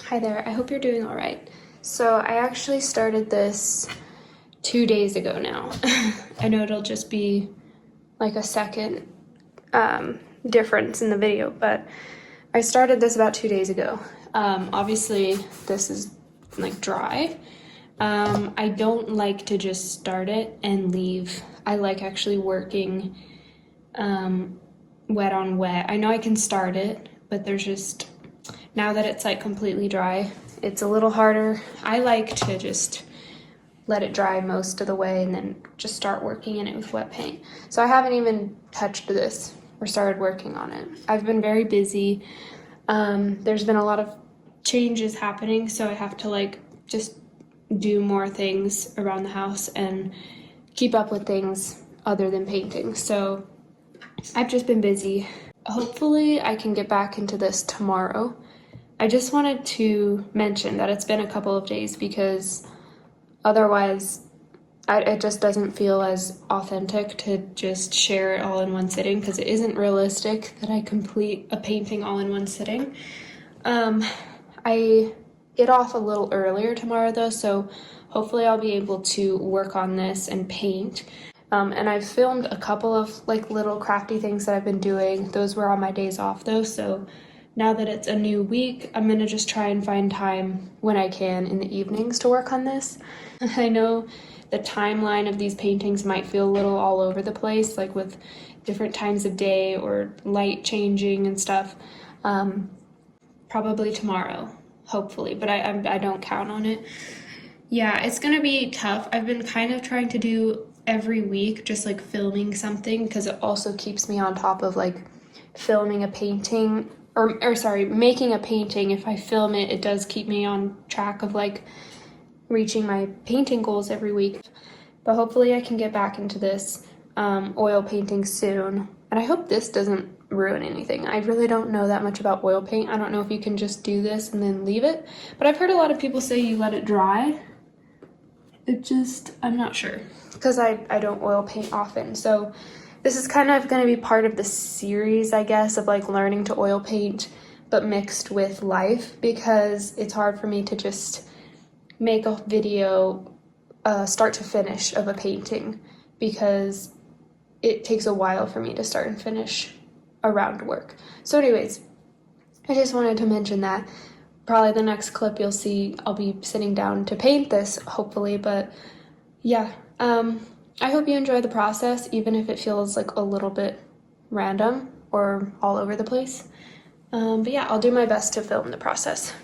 Hi there, I hope you're doing all right. So I actually started this 2 days ago now. I know it'll just be like a second difference in the video, but I started this about 2 days ago. Obviously this is like dry. I don't like to just start it and leave. I like actually working wet on wet. I know I can start it, but there's just, now that it's like completely dry, it's a little harder. I like to just let it dry most of the way and then just start working in it with wet paint. So I haven't even touched this or started working on it. I've been very busy. There's been a lot of changes happening, so I have to like just do more things around the house and keep up with things other than painting. So I've just been busy. Hopefully I can get back into this tomorrow. I just wanted to mention that it's been a couple of days because otherwise it just doesn't feel as authentic to just share it all in one sitting, because it isn't realistic that I complete a painting all in one sitting. I get off a little earlier tomorrow though, so hopefully I'll be able to work on this and paint. And I've filmed a couple of like little crafty things that I've been doing. Those were on my days off though, so now that it's a new week, I'm gonna just try and find time when I can in the evenings to work on this. I know the timeline of these paintings might feel a little all over the place, like with different times of day or light changing and stuff. Probably tomorrow, hopefully, but I don't count on it. Yeah, it's gonna be tough. I've been kind of trying to do every week, just like filming something, because it also keeps me on top of like filming a painting, or sorry, making a painting. If I film it, it does keep me on track of like reaching my painting goals every week. But hopefully I can get back into this oil painting soon. And I hope this doesn't ruin anything. I really don't know that much about oil paint. I don't know if you can just do this and then leave it, but I've heard a lot of people say you let it dry. I'm not sure, because I don't oil paint often. So this is kind of going to be part of the series, I guess, of like learning to oil paint, but mixed with life, because it's hard for me to just make a video start to finish of a painting, because it takes a while for me to start and finish around work. So anyways, I just wanted to mention that. Probably the next clip you'll see, I'll be sitting down to paint this, hopefully. But yeah, I hope you enjoy the process, even if it feels like a little bit random or all over the place. But yeah, I'll do my best to film the process.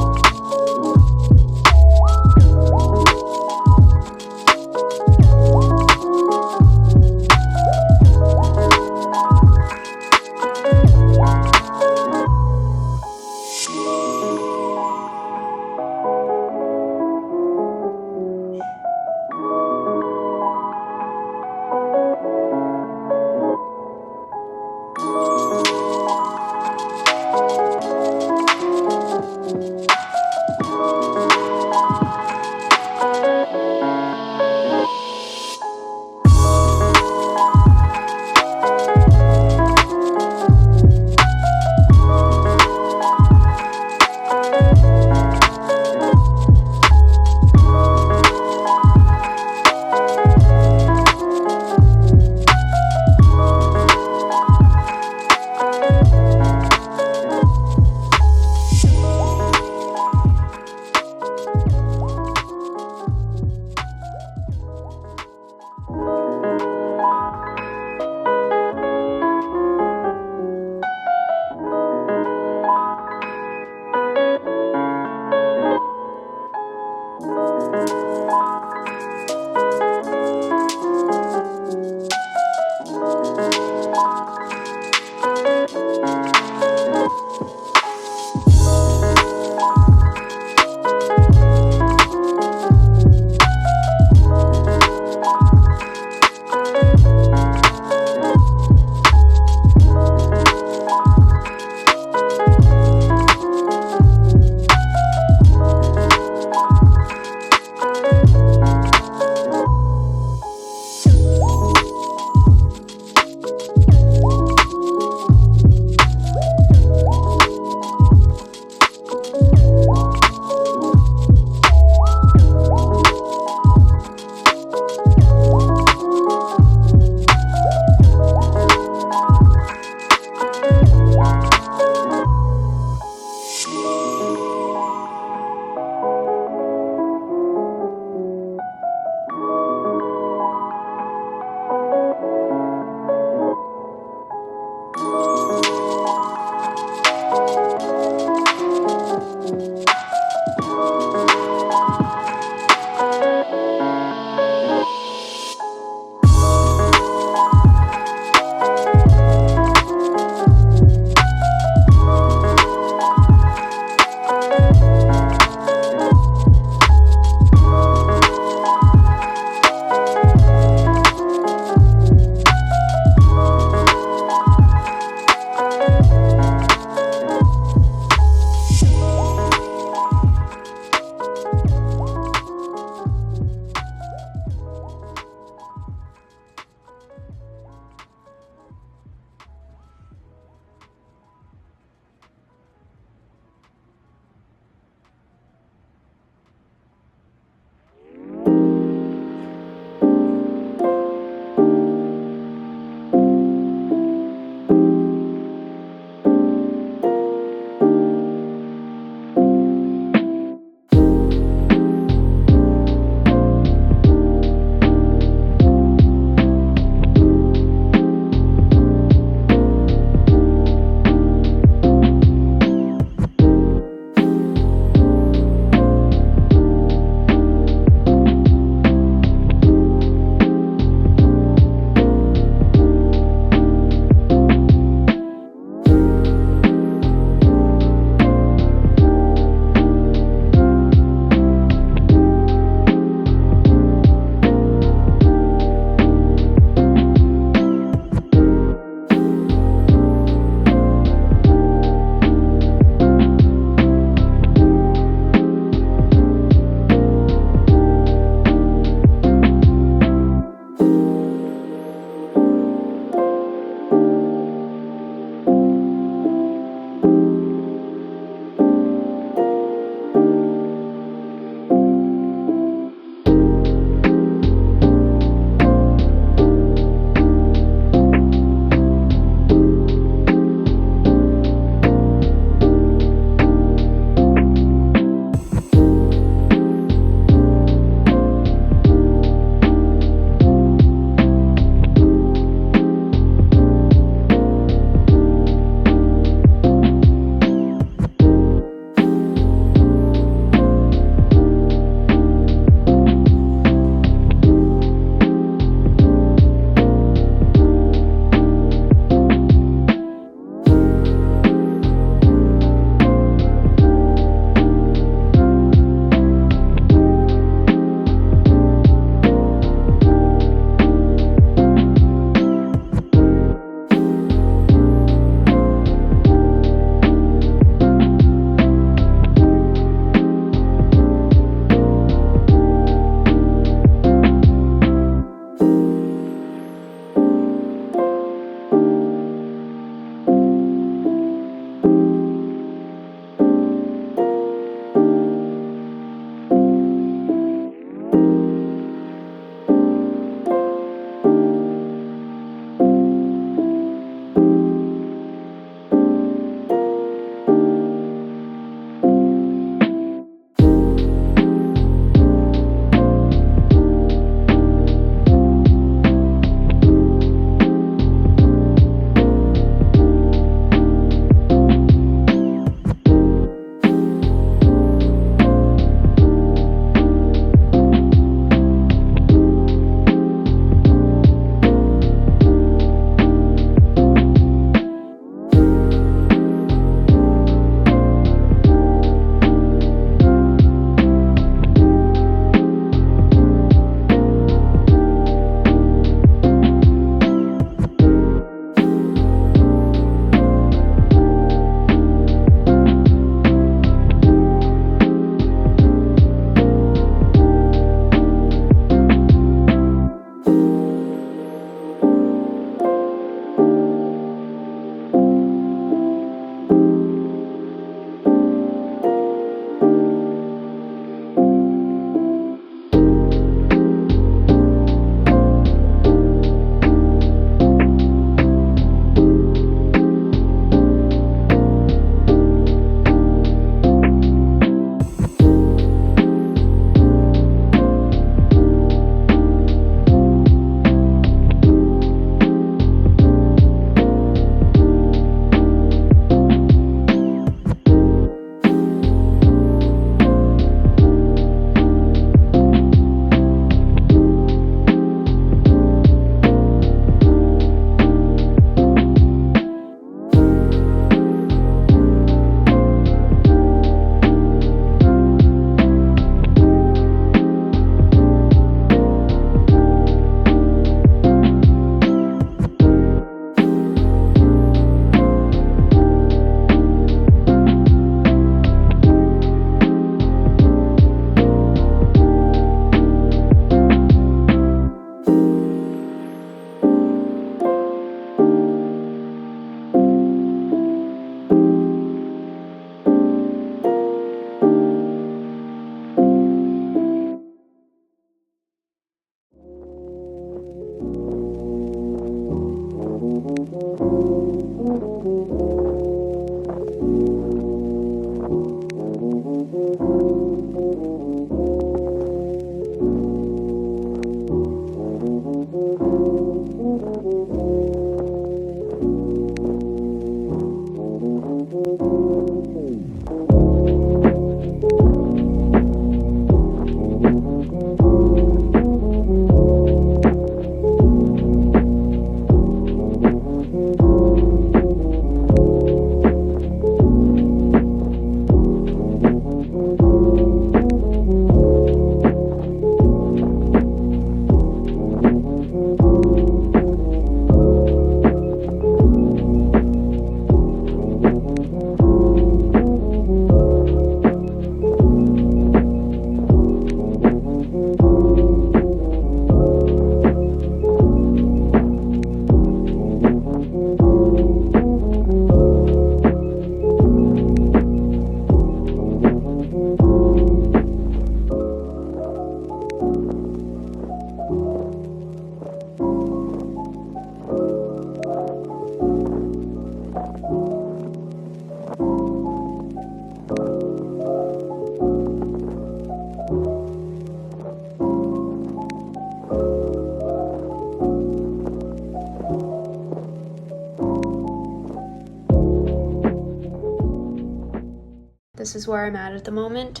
this is where I'm at the moment.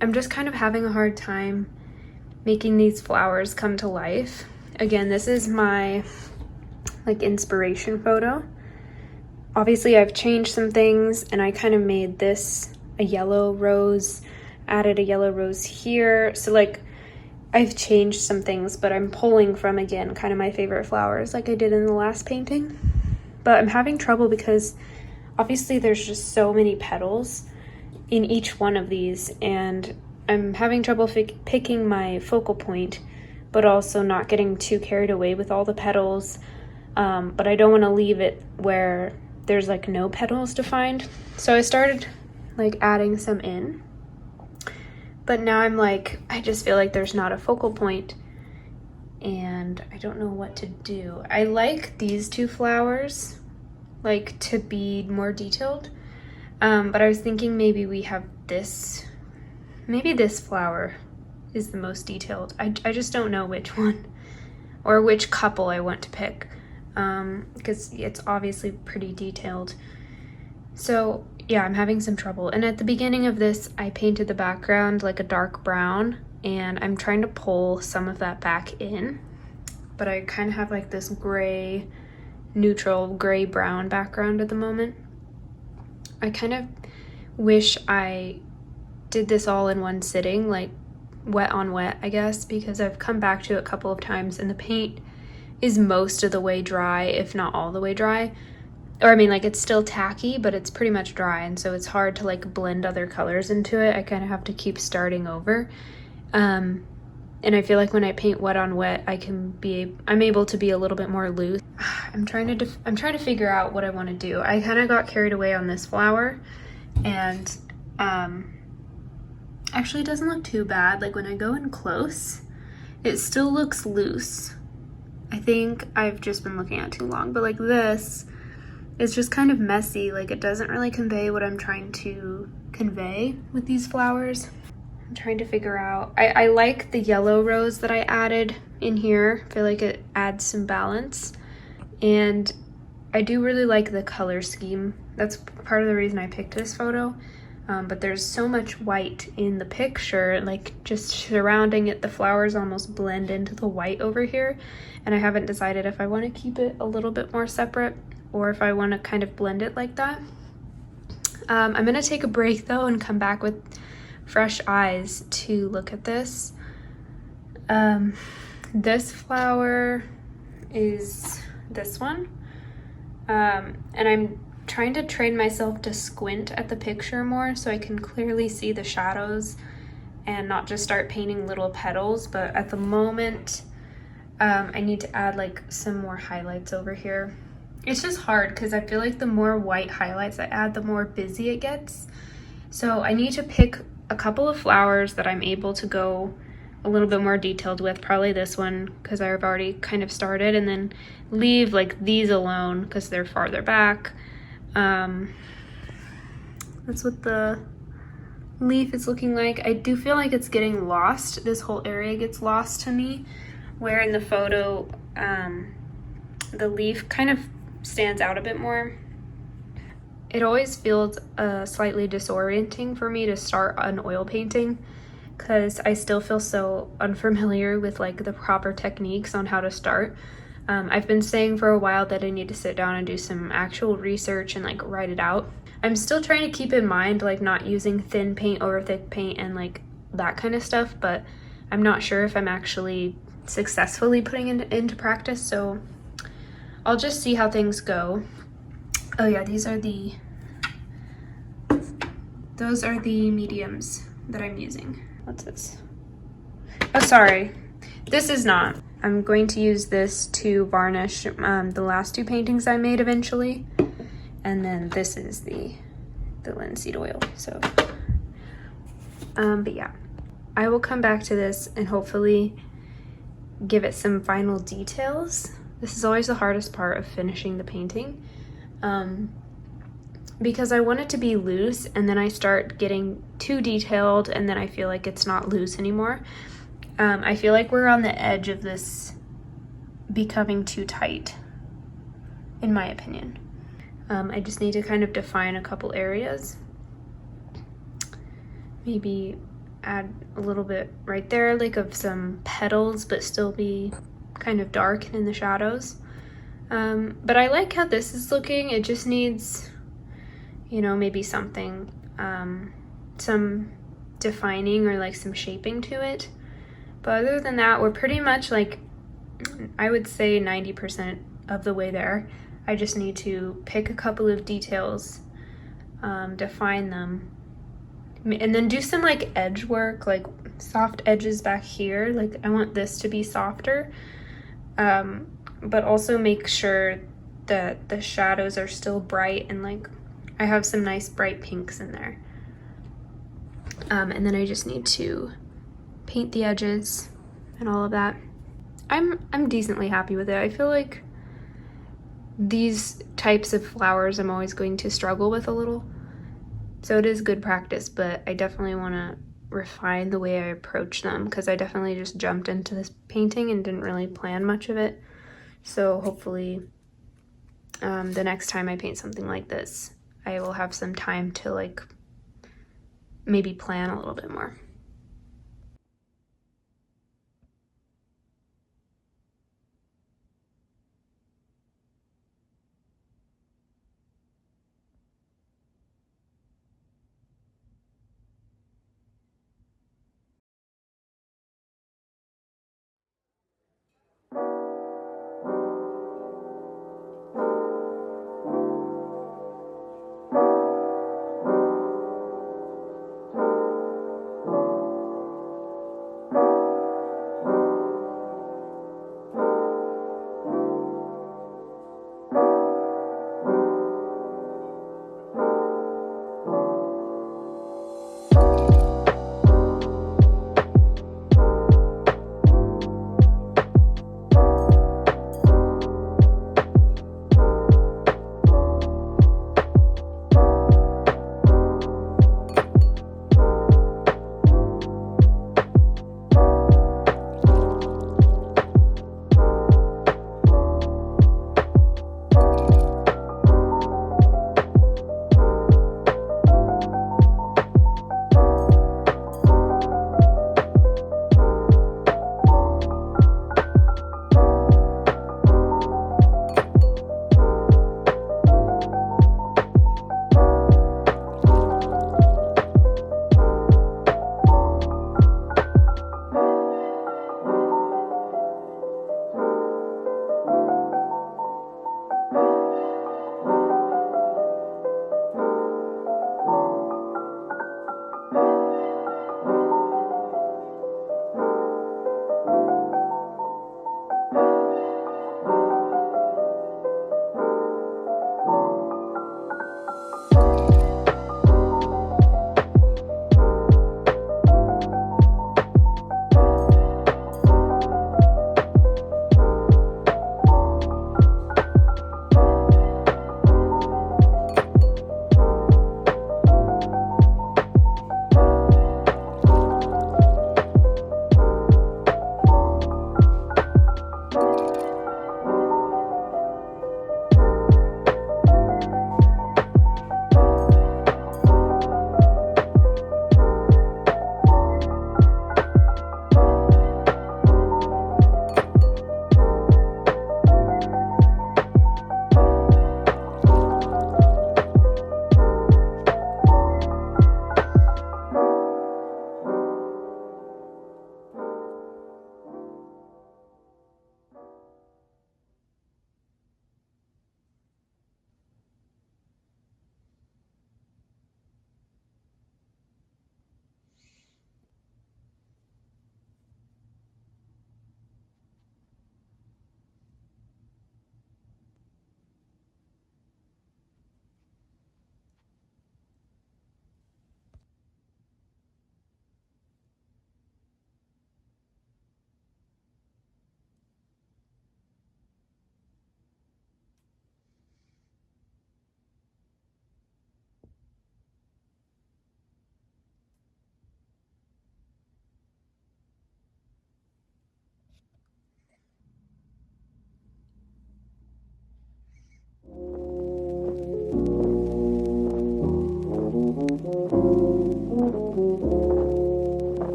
I'm just kind of having a hard time making these flowers come to life. Again, this is my like inspiration photo. Obviously I've changed some things, and I kind of made this a yellow rose, added a yellow rose here. So like I've changed some things, but I'm pulling from, again, kind of my favorite flowers like I did in the last painting. But I'm having trouble because obviously there's just so many petals in each one of these, and I'm having trouble picking my focal point, but also not getting too carried away with all the petals. But I don't want to leave it where there's like no petals to find. So I started like adding some in, but now I'm like, I just feel like there's not a focal point and I don't know what to do. I like these two flowers like to be more detailed, but I was thinking maybe we have this, maybe this flower is the most detailed. I just don't know which one or which couple I want to pick, because it's obviously pretty detailed. So yeah, I'm having some trouble. And at the beginning of this, I painted the background like a dark brown, and I'm trying to pull some of that back in, but I kind of have like this gray, neutral gray brown background at the moment. I kind of wish I did this all in one sitting, like wet on wet, I guess, because I've come back to it a couple of times and the paint is most of the way dry, if not all the way dry. Or I mean, like, it's still tacky, but it's pretty much dry, and so it's hard to like blend other colors into it. I kind of have to keep starting over. And I feel like when I paint wet on wet, I'm able to be a little bit more loose. I'm trying to figure out what I want to do. I kind of got carried away on this flower, and actually it doesn't look too bad. Like when I go in close, it still looks loose. I think I've just been looking at it too long, but like this, it's just kind of messy. Like it doesn't really convey what I'm trying to convey with these flowers. I'm trying to figure out, I like the yellow rose that I added in here. I feel like it adds some balance, and I do really like the color scheme. That's part of the reason I picked this photo. But there's so much white in the picture, like just surrounding it, the flowers almost blend into the white over here, and I haven't decided if I want to keep it a little bit more separate or if I want to kind of blend it like that. I'm gonna take a break though and come back with fresh eyes to look at this. This flower is this one, and I'm trying to train myself to squint at the picture more so I can clearly see the shadows and not just start painting little petals. But at the moment, I need to add like some more highlights over here. It's just hard because I feel like the more white highlights I add, the more busy it gets. So I need to pick a couple of flowers that I'm able to go a little bit more detailed with, probably this one because I've already kind of started, and then leave like these alone because they're farther back. That's what the leaf is looking like. I do feel like it's getting lost. This whole area gets lost to me, where in the photo the leaf kind of stands out a bit more. It always feels slightly disorienting for me to start an oil painting because I still feel so unfamiliar with like the proper techniques on how to start. I've been saying for a while that I need to sit down and do some actual research and like write it out. I'm still trying to keep in mind like not using thin paint over thick paint and like that kind of stuff, but I'm not sure if I'm actually successfully putting it into practice, so I'll just see how things go. Oh yeah, those are the mediums that I'm using. What's this? Oh, sorry, this is not. I'm going to use this to varnish the last two paintings I made eventually. And then this is the linseed oil, so. But yeah, I will come back to this and hopefully give it some final details. This is always the hardest part of finishing the painting, because I want it to be loose and then I start getting too detailed and then I feel like it's not loose anymore. I feel like we're on the edge of this becoming too tight, in my opinion. I just need to kind of define a couple areas. maybe add a little bit right there, like of some petals, but still be kind of dark and in the shadows. But I like how this is looking. It just needs, you know, maybe something, some defining or like some shaping to it. But other than that, we're pretty much like, I would say 90% of the way there. I just need to pick a couple of details, define them, and then do some like edge work, like soft edges back here. Like I want this to be softer, but also make sure that the shadows are still bright and like I have some nice bright pinks in there. And then I just need to paint the edges and all of that. I'm decently happy with it. I feel like these types of flowers I'm always going to struggle with a little. So it is good practice, but I definitely want to refine the way I approach them because I definitely just jumped into this painting and didn't really plan much of it. So hopefully the next time I paint something like this, I will have some time to like maybe plan a little bit more.